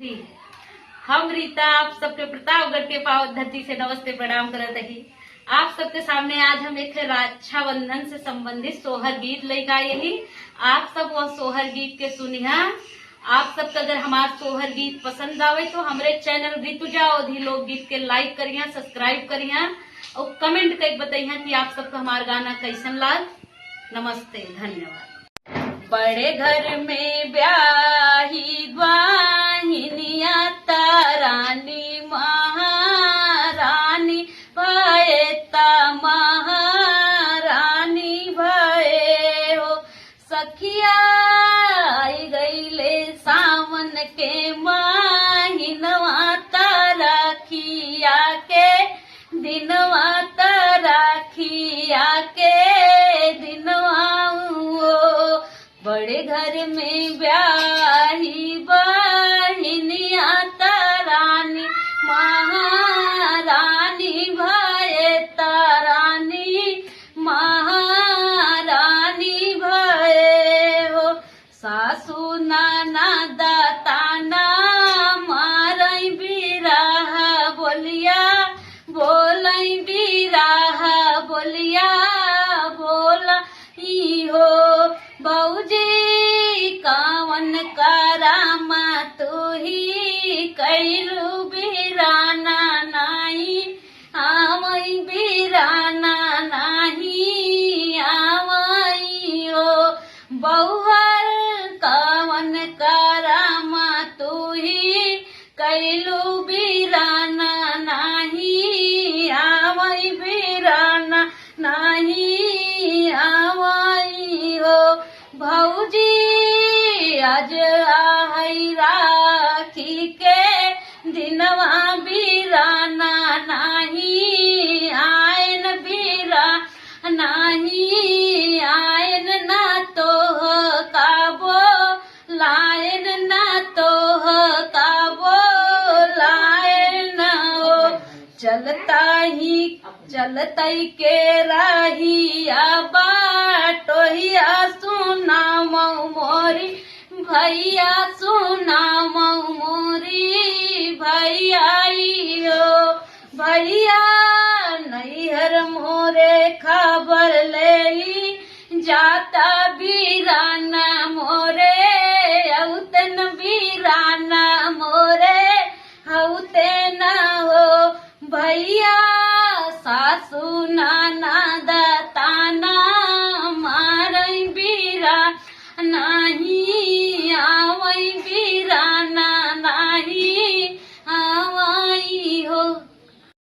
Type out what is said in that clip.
ठीक। हम रीता आप सबके प्रतापगढ़ के पावन धरती से नमस्ते प्रणाम करत रही। आप सबके सामने आज हम एक रक्षाबंधन से संबंधित सोहर गीत लेकर आए ही। आप सब वह सोहर गीत के सुनिहा। आप सबका अगर हमार सोहर गीत पसंद आवे तो हमारे चैनल ऋतुजा अवधी लोकगीत के लाइक करिया, सब्सक्राइब करिया और कमेंट कर बताइया कि आप सबका हमार गाना कैसन लाग। नमस्ते, धन्यवाद। बड़े घर में ब्याही वाहिनिया तारानी महारानी भयता महारानी भये हो। सखिया आई गईले सावन के महीनवा ताराखिया के दिनवा ताराखिया के दिनवा। बड़े घर में ब्याही बहिनिया तारानी महारानी भये तारानी महारानी भये हो। सासू नाना दाताना मारई बिराह बोलिया बोलई बिराह बोलिया बोला हो। बऊजी कावन करामा तू ही कैलू बिराना नाही आवई बिराना नाही आवई हो। बहुहर कावन करामा तू ही कैलू बिराना नाही आवई बिराना नाही आवई हो। भौजी आज आई राखी के दिनवा बिराना नाही आयन बिरा नाही आयन ना तो काबो लायन ना तो काबो लायन हो। चलतई के राहिया बाटोहिया सुना मोरी भैया सुना